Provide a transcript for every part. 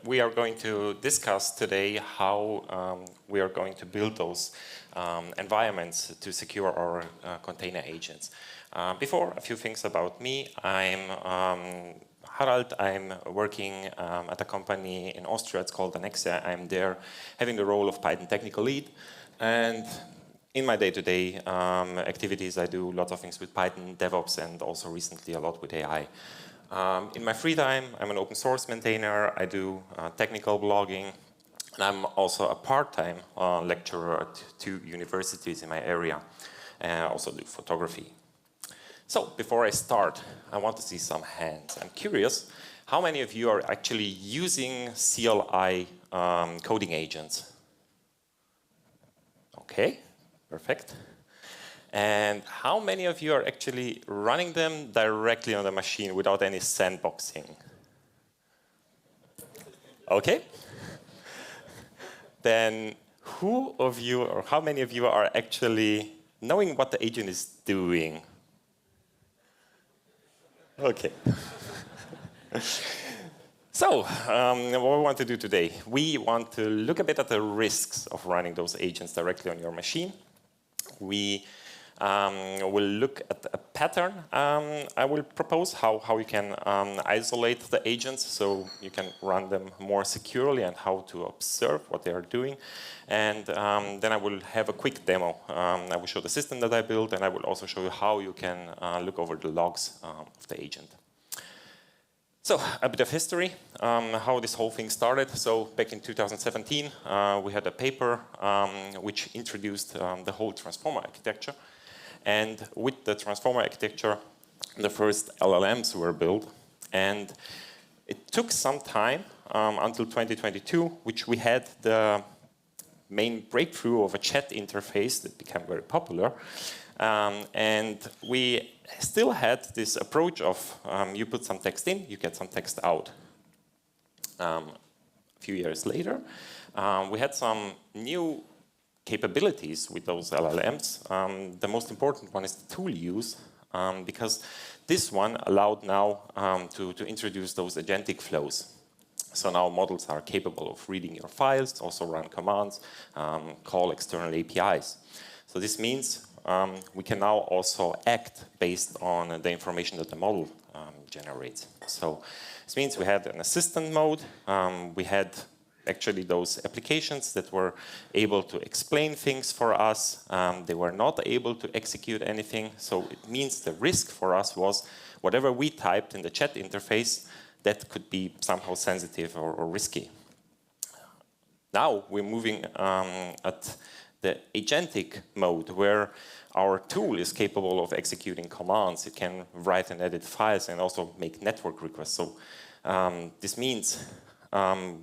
We are going to discuss today how we are going to build those environments to secure our container agents. Before, a few things about me. I'm Harald. I'm working at a company in Austria. It's called Anexia. I'm there having the role of Python technical lead. And in my day-to-day activities, I do lots of things with Python, DevOps, and also recently a lot with AI. In my free time, I'm an open source maintainer. I do technical blogging, and I'm also a part-time lecturer at 2 universities in my area. And I also do photography. So before I start, I want to see some hands. I'm curious, how many of you are actually using CLI coding agents? Okay, perfect. And how many of you are actually running them directly on the machine without any sandboxing? Okay. Then who of you, or how many of you are actually knowing what the agent is doing? Okay. So, what we want to do today, we want to look a bit at the risks of running those agents directly on your machine. We will look at a pattern. I will propose how you can isolate the agents so you can run them more securely and how to observe what they are doing. And then I will have a quick demo. I will show the system that I built, and I will also show you how you can look over the logs of the agent. So, a bit of history, how this whole thing started. So, back in 2017, we had a paper which introduced the whole transformer architecture. And with the transformer architecture, the first LLMs were built. And it took some time until 2022, which we had the main breakthrough of a chat interface that became very popular. And we still had this approach of you put some text in, you get some text out. A few years later, we had some new capabilities with those LLMs. The most important one is the tool use, because this one allowed now to introduce those agentic flows. So now models are capable of reading your files, also run commands, call external APIs. So this means we can now also act based on the information that the model generates. So this means we had an assistant mode, we had actually those applications that were able to explain things for us. They were not able to execute anything. So it means the risk for us was whatever we typed in the chat interface, that could be somehow sensitive or risky. Now we're moving at the agentic mode, where our tool is capable of executing commands. It can write and edit files and also make network requests. So this means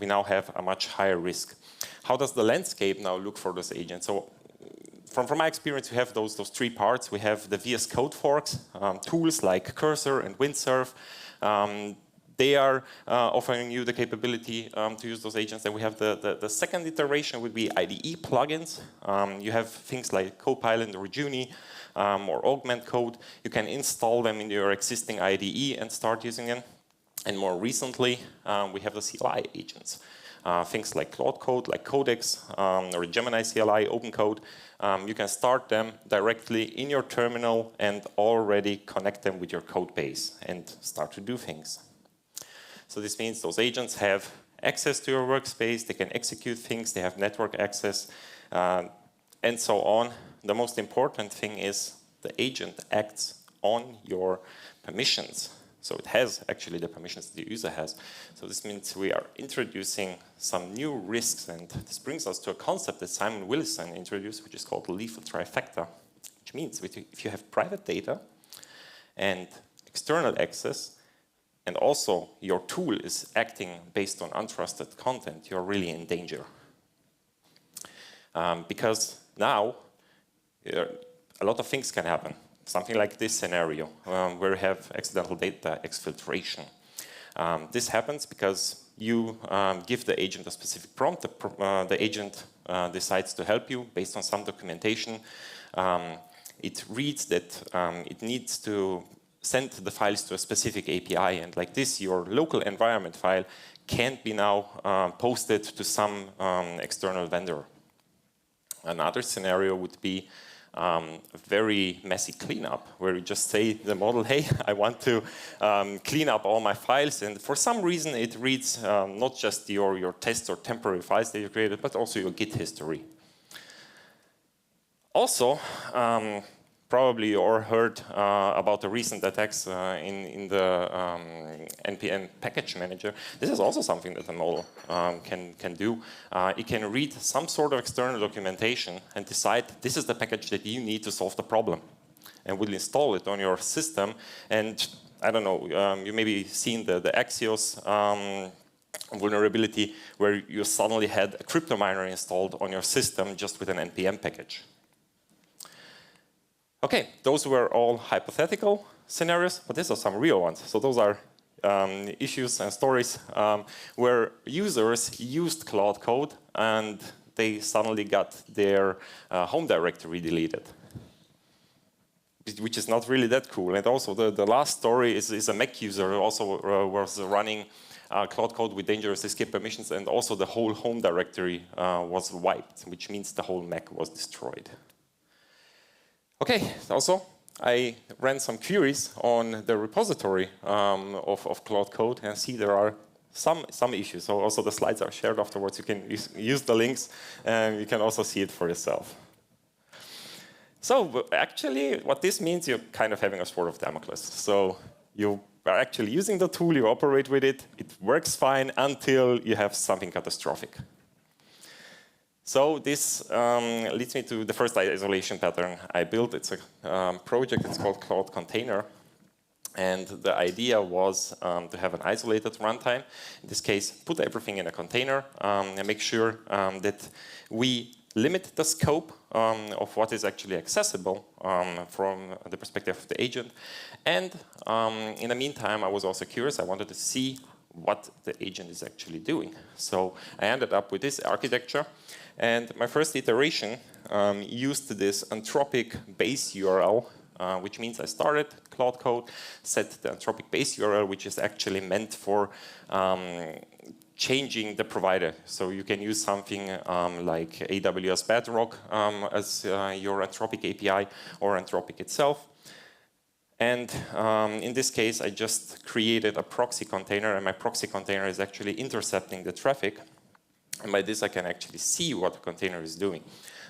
we now have a much higher risk. How does the landscape now look for those agents? So from my experience, we have those 3 parts. We have the VS Code forks, tools like Cursor and Windsurf. They are offering you the capability to use those agents. And we have the second iteration would be IDE plugins. You have things like Copilot or Juni or Augment Code. You can install them in your existing IDE and start using them. And more recently, we have the CLI agents. Things like Claude Code, like Codex, or Gemini CLI, OpenCode. You can start them directly in your terminal and already connect them with your code base and start to do things. So this means those agents have access to your workspace, they can execute things, they have network access, and so on. The most important thing is the agent acts on your permissions. So it has actually the permissions the user has. So this means we are introducing some new risks, and this brings us to a concept that Simon Willison introduced, which is called the lethal trifecta, which means if you have private data and external access, and also your tool is acting based on untrusted content, you're really in danger. Because now a lot of things can happen. Something like this scenario, where you have accidental data exfiltration. This happens because you give the agent a specific prompt. The agent decides to help you based on some documentation. It reads that it needs to send the files to a specific API, and like this, your local environment file can't be now posted to some external vendor. Another scenario would be a very messy cleanup, where you just say to the model, hey, I want to clean up all my files, and for some reason it reads not just your test or temporary files that you created, but also your Git history. Also, probably you all heard about the recent attacks in the NPM package manager. This is also something that a model can do. It can read some sort of external documentation and decide this is the package that you need to solve the problem, and will install it on your system. And I don't know, you maybe seen the Axios vulnerability, where you suddenly had a crypto miner installed on your system just with an NPM package. Okay, those were all hypothetical scenarios, but these are some real ones. So those are issues and stories where users used Cloud Code and they suddenly got their home directory deleted, which is not really that cool. And also the last story is a Mac user who also was running Cloud Code with dangerous escape permissions, and also the whole home directory was wiped, which means the whole Mac was destroyed. Okay, also I ran some queries on the repository of Cloud Code, and see there are some issues. So also the slides are shared afterwards. You can use the links, and you can also see it for yourself. So actually, what this means, you're kind of having a sword of Damocles. So you are actually using the tool, you operate with it, it works fine until you have something catastrophic. So this leads me to the first isolation pattern I built. It's a project, it's called Cloud Container. And the idea was to have an isolated runtime. In this case, put everything in a container and make sure that we limit the scope of what is actually accessible from the perspective of the agent. And in the meantime, I was also curious. I wanted to see what the agent is actually doing. So I ended up with this architecture. And my first iteration used this anthropic base URL, which means I started Cloud Code, set the anthropic base URL, which is actually meant for changing the provider. So you can use something like AWS Bedrock as your anthropic API, or anthropic itself. And in this case, I just created a proxy container, and my proxy container is actually intercepting the traffic. And by this, I can actually see what the container is doing.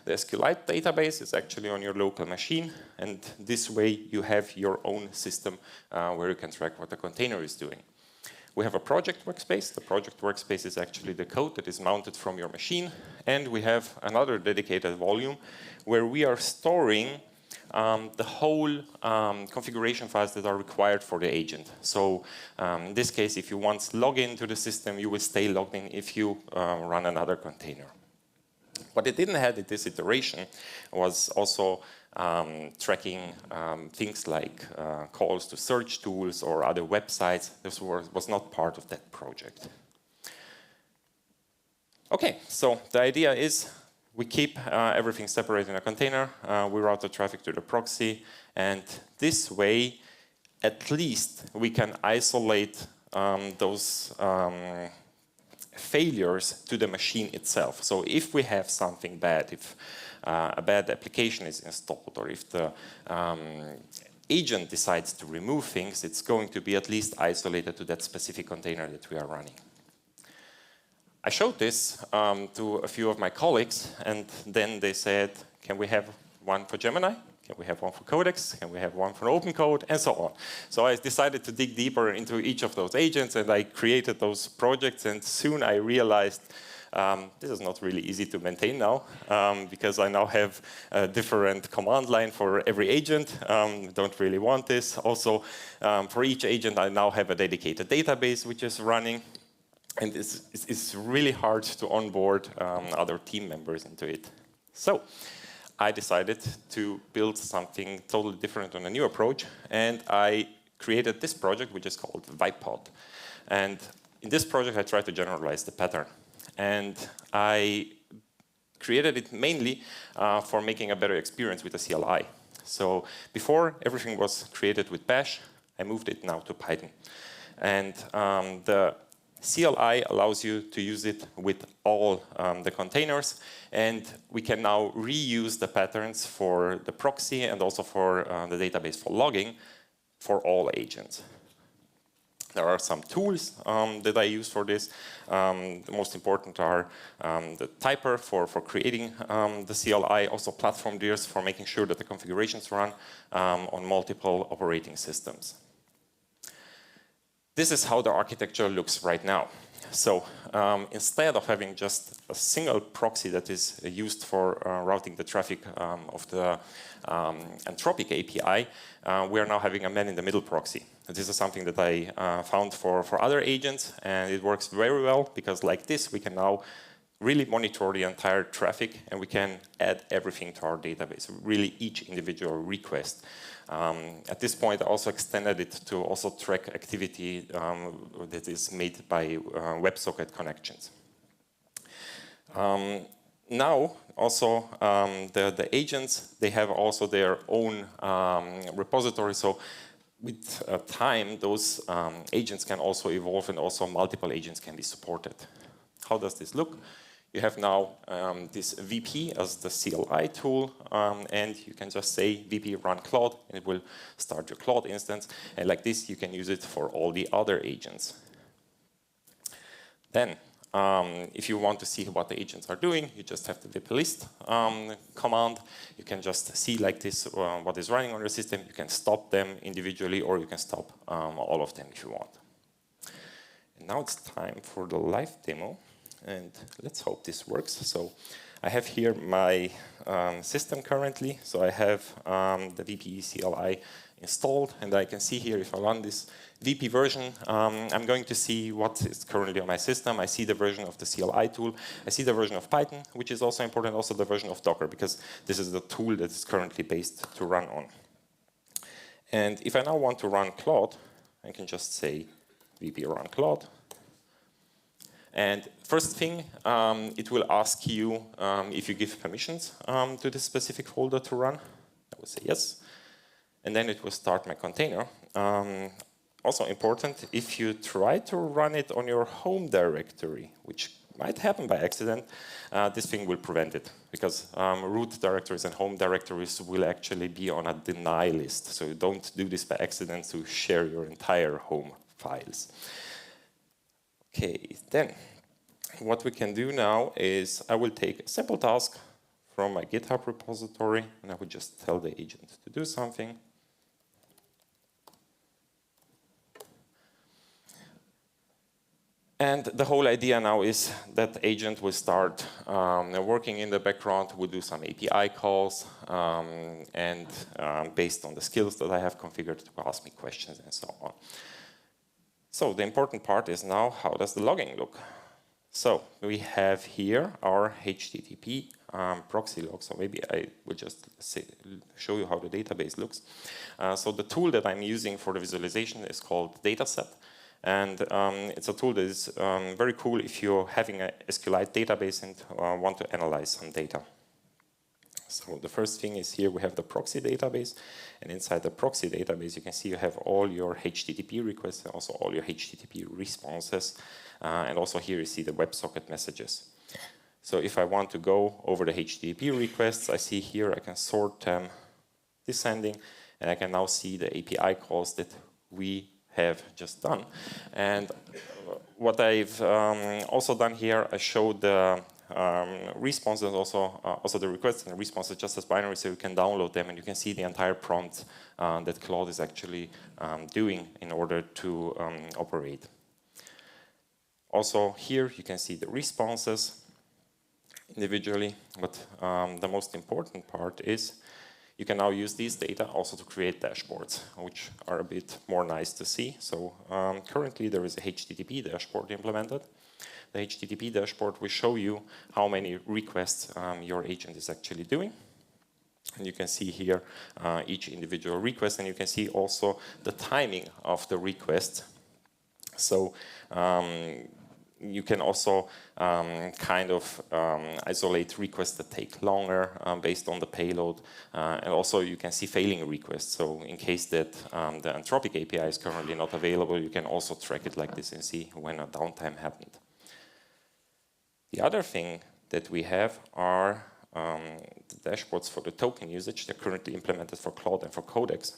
The SQLite database is actually on your local machine, and this way you have your own system where you can track what the container is doing. We have a project workspace. The project workspace is actually the code that is mounted from your machine, and we have another dedicated volume where we are storing the whole configuration files that are required for the agent. So in this case, if you once log into the system, you will stay logged in if you run another container. What it didn't have in this iteration was also tracking things like calls to search tools or other websites. This was not part of that project. Okay, so the idea is we keep everything separate in a container. We route the traffic to the proxy, and this way, at least, we can isolate those failures to the machine itself. So if we have something bad, if a bad application is installed, or if the agent decides to remove things, it's going to be at least isolated to that specific container that we are running. I showed this to a few of my colleagues, and then they said, can we have one for Gemini? Can we have one for Codex? Can we have one for OpenCode? And so on. So I decided to dig deeper into each of those agents, and I created those projects, and soon I realized this is not really easy to maintain now, because I now have a different command line for every agent. Don't really want this. Also, for each agent, I now have a dedicated database which is running. And it's really hard to onboard other team members into it. So I decided to build something totally different on a new approach, and I created this project, which is called VibePod. And in this project, I tried to generalize the pattern. And I created it mainly for making a better experience with the CLI. So before, everything was created with Bash. I moved it now to Python. And the CLI allows you to use it with all the containers, and we can now reuse the patterns for the proxy and also for the database for logging for all agents. There are some tools that I use for this. The most important are the Typer for creating the CLI, also PlatformDeers for making sure that the configurations run on multiple operating systems. This is how the architecture looks right now. So instead of having just a single proxy that is used for routing the traffic of the Anthropic API, we are now having a man-in-the-middle proxy. This is something that I found for other agents, and it works very well because like this, we can now really monitor the entire traffic, and we can add everything to our database, really each individual request. At this point, I also extended it to also track activity that is made by WebSocket connections. Now, also, the agents, they have also their own repository. So with time, those agents can also evolve, and also multiple agents can be supported. How does this look? You have now this VP as the CLI tool, and you can just say VP run Claude, and it will start your Claude instance. And like this, you can use it for all the other agents. Then, if you want to see what the agents are doing, you just have the dip list command. You can just see like this what is running on your system. You can stop them individually, or you can stop all of them if you want. And now it's time for the live demo. And let's hope this works. So I have here my system currently. So I have the VP CLI installed, and I can see here if I run this VP version, I'm going to see what is currently on my system. I see the version of the CLI tool. I see the version of Python, which is also important, also the version of Docker, because this is the tool that is currently based to run on. And if I now want to run Claude, I can just say VP run Claude. And first thing, it will ask you if you give permissions to this specific folder to run. I will say yes. And then it will start my container. Also important, if you try to run it on your home directory, which might happen by accident, this thing will prevent it. Because root directories and home directories will actually be on a deny list. So you don't do this by accident to share your entire home files. Okay, then what we can do now is I will take a simple task from my GitHub repository, and I will just tell the agent to do something. And the whole idea now is that the agent will start working in the background, will do some API calls, and based on the skills that I have configured, to ask me questions and so on. So the important part is now, how does the logging look? So we have here our HTTP proxy log. So maybe I will just show you how the database looks. So the tool that I'm using for the visualization is called Dataset. And it's a tool that is very cool if you're having a SQLite database and want to analyze some data. So the first thing is here we have the proxy database, and inside the proxy database you can see you have all your HTTP requests and also all your HTTP responses, and also here you see the WebSocket messages. So if I want to go over the HTTP requests, I see here I can sort them descending, and I can now see the API calls that we have just done. And what I've also done here, I showed the responses, also the requests and the responses just as binary, so you can download them and you can see the entire prompt that Claude is actually doing in order to operate. Also here you can see the responses individually, but the most important part is you can now use these data also to create dashboards, which are a bit more nice to see. So currently there is a HTTP dashboard implemented. The HTTP dashboard will show you how many requests your agent is actually doing. And you can see here each individual request, and you can see also the timing of the request. So you can also kind of isolate requests that take longer based on the payload. And also you can see failing requests. So in case that the Anthropic API is currently not available, you can also track it like this and see when a downtime happened. The other thing that we have are the dashboards for the token usage. They're currently implemented for Claude and for Codex.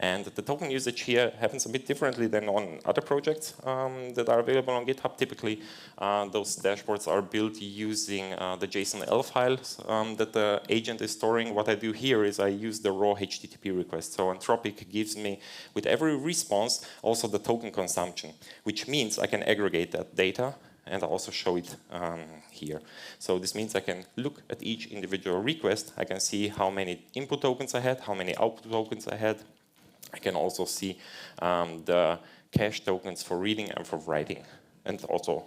And the token usage here happens a bit differently than on other projects that are available on GitHub. Typically, those dashboards are built using the JSON-L files that the agent is storing. What I do here is I use the raw HTTP request. So Anthropic gives me, with every response, also the token consumption, which means I can aggregate that data and also show it here. So this means I can look at each individual request. I can see how many input tokens I had, how many output tokens I had. I can also see the cache tokens for reading and for writing, and also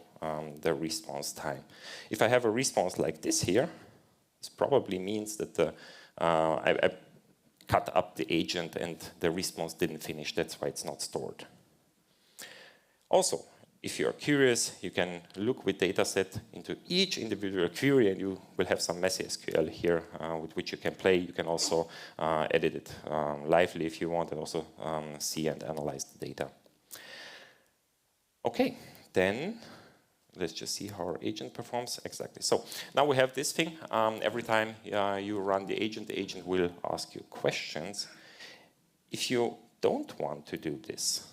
the response time. If I have a response like this here, this probably means that I cut up the agent and the response didn't finish. That's why it's not stored. Also, if you're curious, you can look with dataset into each individual query, and you will have some messy SQL here with which you can play. You can also edit it lively if you want, and also see and analyze the data. Okay, then let's just see how our agent performs exactly. So now we have this thing. Every time you run the agent will ask you questions. If you don't want to do this,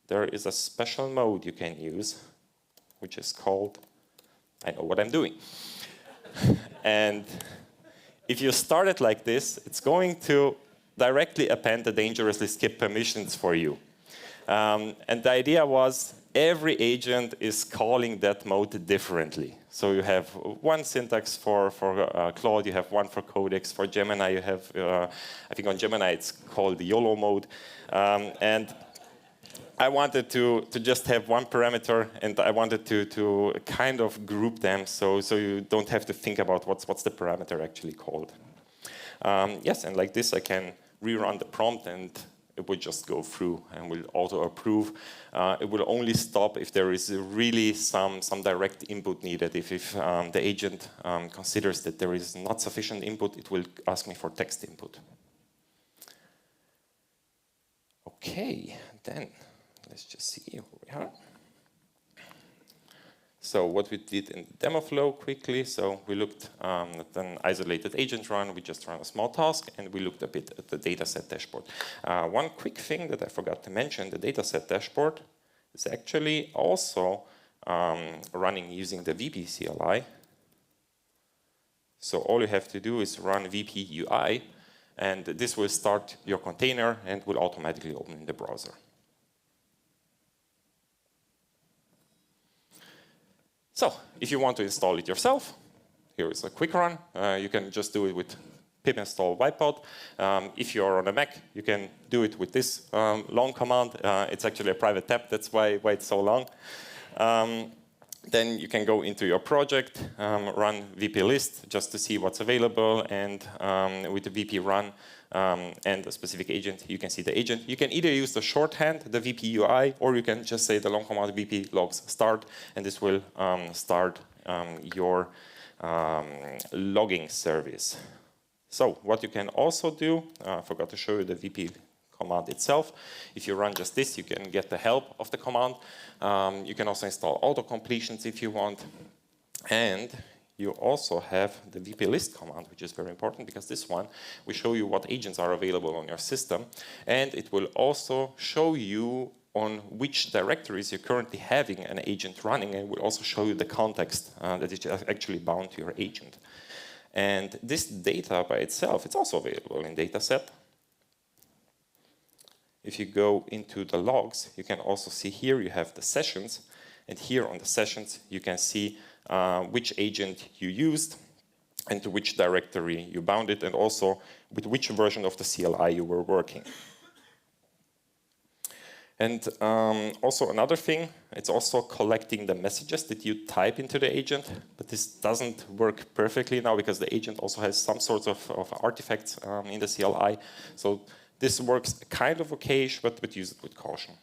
there is a special mode you can use, which is called, I know what I'm doing. And if you start it like this, it's going to directly append the dangerously skip permissions for you. And the idea was every agent is calling that mode differently. So you have one syntax for Claude, you have one for Codex, for Gemini you have, I think on Gemini it's called the YOLO mode. And I wanted to just have one parameter, and I wanted to kind of group them so you don't have to think about what's the parameter actually called. Yes, and like this I can rerun the prompt, and it will just go through and will auto approve. It will only stop if there is really some direct input needed. If the agent considers that there is not sufficient input, it will ask me for text input. Okay, then let's just see where we are. So what we did in the demo flow quickly, so we looked at an isolated agent run, we just ran a small task, and we looked a bit at the dataset dashboard. One quick thing that I forgot to mention, the dataset dashboard is actually also running using the VP CLI. So all you have to do is run VP UI, and this will start your container and will automatically open in the browser. So, if you want to install it yourself, here is a quick run. You can just do it with pip install VibePod. If you're on a Mac, you can do it with this long command. It's actually a private tab, that's why it's so long. Then you can go into your project, run VP list just to see what's available, and with the VP run and a specific agent, you can see the agent. You can either use the shorthand, the VP UI, or you can just say the long command VP logs start, and this will start your logging service. So what you can also do, I forgot to show you the VP command itself. If you run just this, you can get the help of the command. You can also install auto-completions if you want. And you also have the VP list command, which is very important because this one will show you what agents are available on your system. And it will also show you on which directories you're currently having an agent running, and will also show you the context that is actually bound to your agent. And this data by itself, it's also available in dataset. If you go into the logs, you can also see here you have the sessions, and here on the sessions you can see which agent you used and to which directory you bound it, and also with which version of the CLI you were working. And also another thing, it's also collecting the messages that you type into the agent, but this doesn't work perfectly now because the agent also has some sorts of artifacts in the CLI. So this works kind of okay, but use it with caution.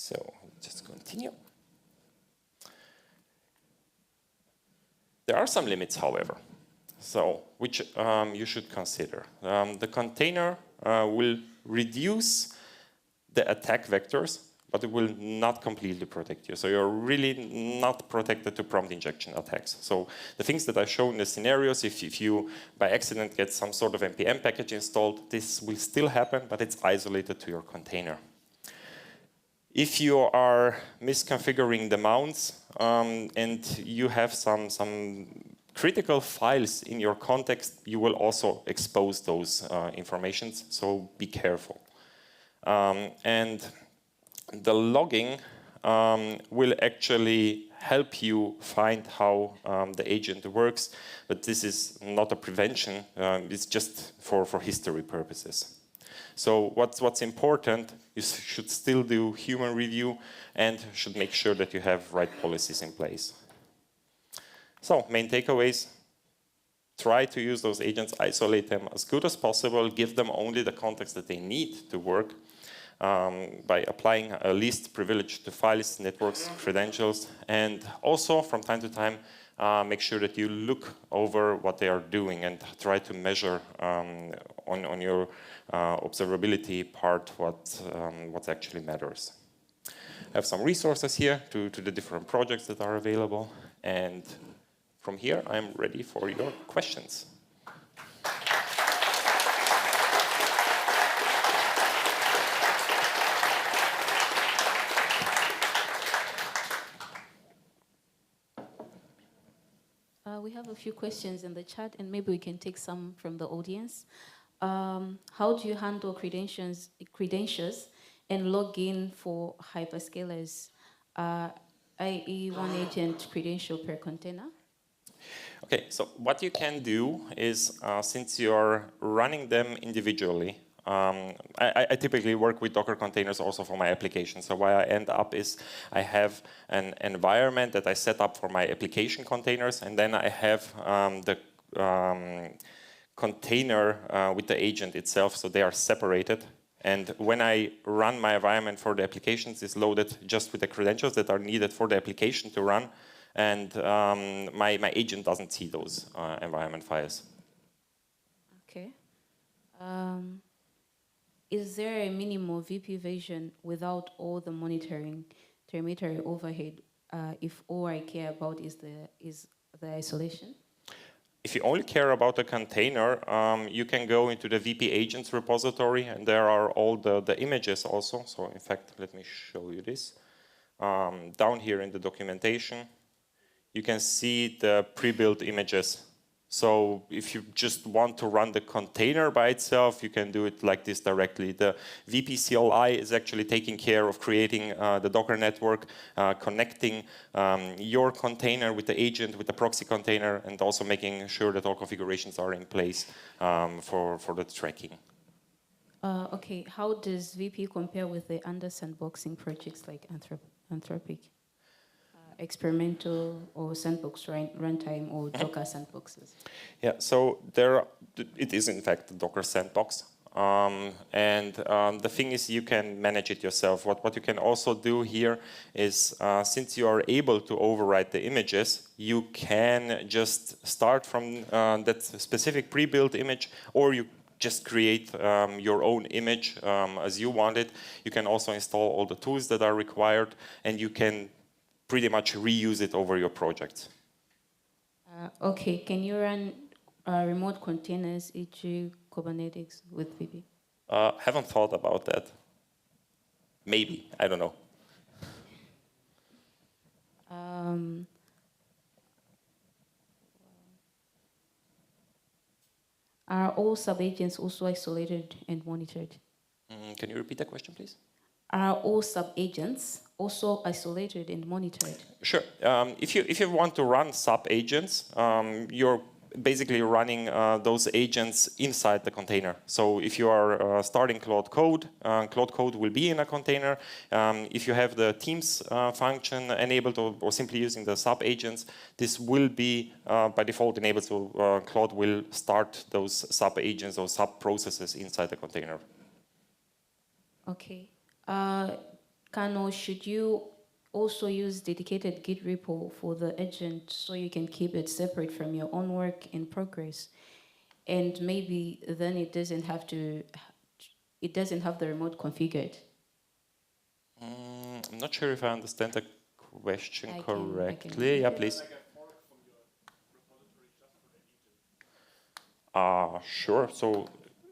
So just continue. There are some limits, however, so which you should consider. The container will reduce the attack vectors, but it will not completely protect you. So you're really not protected to prompt injection attacks. So the things that I show in the scenarios, if you by accident get some sort of npm package installed, this will still happen, but it's isolated to your container. If you are misconfiguring the mounts and you have some critical files in your context, you will also expose those informations, so be careful. And the logging will actually help you find how the agent works, but this is not a prevention, it's just for history purposes. So what's important is you should still do human review and should make sure that you have right policies in place. So main takeaways: try to use those agents, isolate them as good as possible, give them only the context that they need to work by applying a least privilege to files, networks, credentials, and also from time to time make sure that you look over what they are doing and try to measure on your observability part what actually matters. I have some resources here to the different projects that are available, and from here I'm ready for your questions. We have a few questions in the chat, and maybe we can take some from the audience. How do you handle credentials and login for hyperscalers, i.e. one agent credential per container? Okay, so what you can do is, since you're running them individually, I typically work with Docker containers also for my application. So what I end up is I have an environment that I set up for my application containers, and then I have the container with the agent itself, so they are separated. And when I run my environment for the applications, it's loaded just with the credentials that are needed for the application to run, and my agent doesn't see those environment files. Okay. Is there a minimal VP version without all the monitoring, telemetry overhead, if all I care about is the isolation? If you only care about the container, you can go into the VP agents repository, and there are all the images also. So in fact, let me show you this. Down here in the documentation, you can see the pre-built images. So if you just want to run the container by itself, you can do it like this directly. The VP CLI is actually taking care of creating the Docker network, connecting your container with the agent, with the proxy container, and also making sure that all configurations are in place for the tracking. Okay, how does VP compare with the under sandboxing projects like Anthropic? Experimental or sandbox runtime or Docker sandboxes? Yeah, so it is in fact a Docker sandbox. The thing is, you can manage it yourself. What you can also do here is, since you are able to override the images, you can just start from that specific pre-built image, or you just create your own image as you want it. You can also install all the tools that are required, and you can pretty much reuse it over your project. Okay, can you run remote containers, e.g. Kubernetes with VP? Haven't thought about that. Maybe, I don't know. Are all sub-agents also isolated and monitored? Can you repeat that question, please? Are all sub-agents also isolated and monitored? Sure. If you want to run sub-agents, you're basically running those agents inside the container. So if you are starting Cloud Code will be in a container. If you have the Teams function enabled or simply using the sub-agents, this will be by default enabled, so Cloud will start those sub-agents or sub-processes inside the container. Okay. can or should you also use dedicated Git repo for the agent so you can keep it separate from your own work in progress? And maybe then it doesn't have the remote configured. I'm not sure if I understand the question correctly. Can Yeah, please. Sure. So,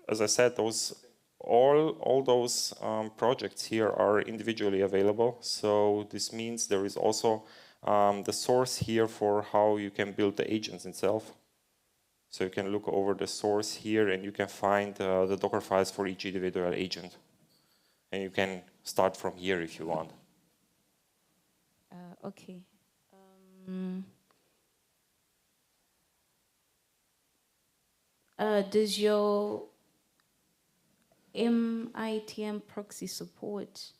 as I said, all those projects here are individually available. So this means there is also the source here for how you can build the agents itself. So you can look over the source here, and you can find the Docker files for each individual agent. And you can start from here if you want. Okay. Does your MITM proxy support,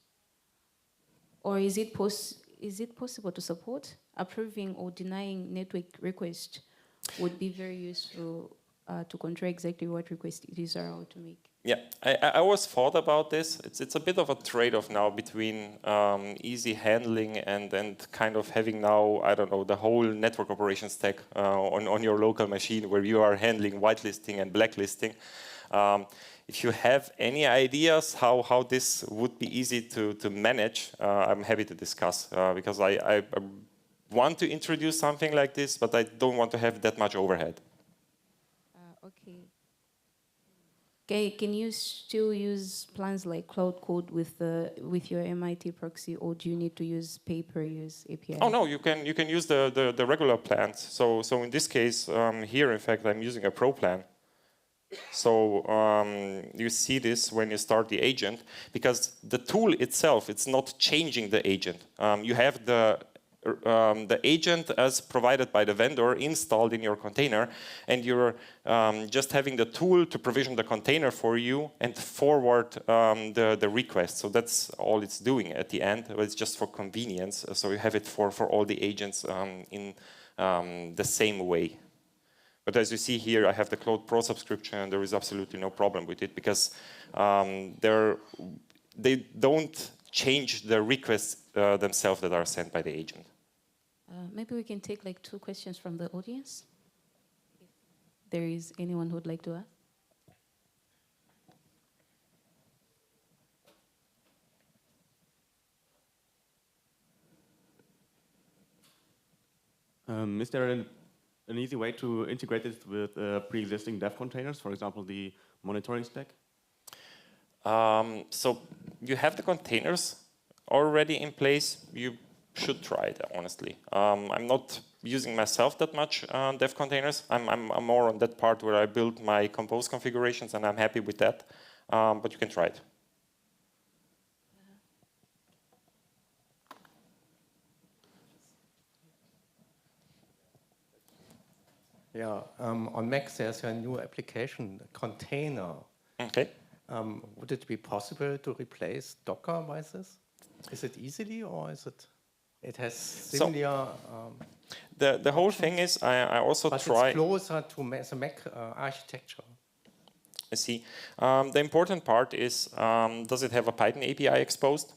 or is it possible to support approving or denying network requests? Would be very useful to control exactly what request users are allowed to make. Yeah, I always thought about this. It's a bit of a trade-off now between easy handling and kind of having now, I don't know, the whole network operations stack on your local machine where you are handling whitelisting and blacklisting. If you have any ideas how this would be easy to manage, I'm happy to discuss because I want to introduce something like this, but I don't want to have that much overhead. Okay. Okay, can you still use plans like Cloud Code with your MIT proxy, or do you need to use pay-per-use API? Oh no, you can use the regular plans. So in this case here, in fact, I'm using a pro plan. So you see this when you start the agent, because the tool itself, it's not changing the agent. You have the agent as provided by the vendor installed in your container, and you're just having the tool to provision the container for you and forward the request. So that's all it's doing at the end. It's just for convenience. So you have it for all the agents in the same way. But as you see here, I have the Cloud Pro subscription, and there is absolutely no problem with it because they don't change the requests themselves that are sent by the agent. Maybe we can take like 2 questions from the audience. If there is anyone who would like to ask. Is there an easy way to integrate it with pre-existing dev containers, for example, the monitoring stack? So you have the containers already in place. You should try it, honestly. I'm not using myself that much dev containers. I'm more on that part where I build my compose configurations, and I'm happy with that. But you can try it. Yeah, on Mac there's a new application, container. Okay. Would it be possible to replace Docker by this? Is it easily, or is it has similar? The whole thing is I also but try. It's closer to the Mac architecture. I see. The important part is does it have a Python API exposed?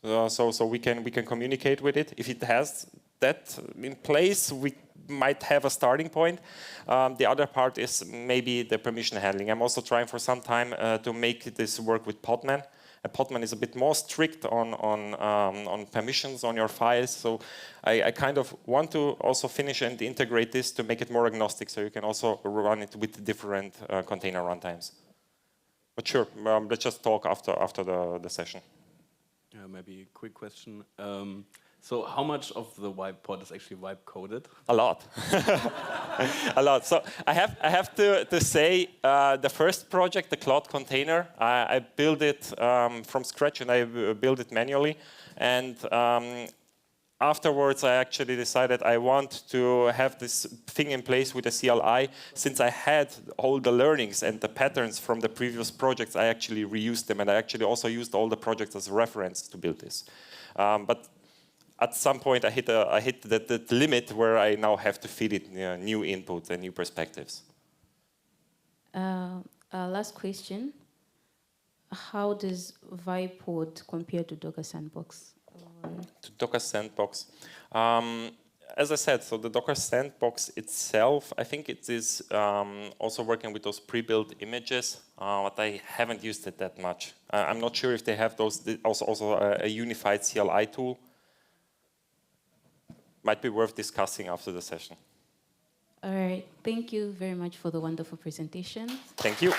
So we can communicate with it. If it has that in place, we might have a starting point. The other part is maybe the permission handling. I'm also trying for some time to make this work with Podman. Podman is a bit more strict on permissions on your files. So I kind of want to also finish and integrate this to make it more agnostic, so you can also run it with different container runtimes. But sure, let's just talk after the session. Maybe a quick question. So how much of the VibePod is actually Vibe coded? A lot. A lot. So I have to say the first project, the Cloud container, I built it from scratch, and I built it manually. And afterwards, I actually decided I want to have this thing in place with a CLI. Since I had all the learnings and the patterns from the previous projects, I actually reused them, and I actually also used all the projects as a reference to build this. But at some point, I hit the limit where I now have to feed it new inputs and new perspectives. Last question. how does VibePod compare to Docker Sandbox? To Docker Sandbox. As I said, so the Docker Sandbox itself, I think it is also working with those pre-built images, but I haven't used it that much. I'm not sure if they have those, also a unified CLI tool. Might be worth discussing after the session. All right, thank you very much for the wonderful presentation. Thank you.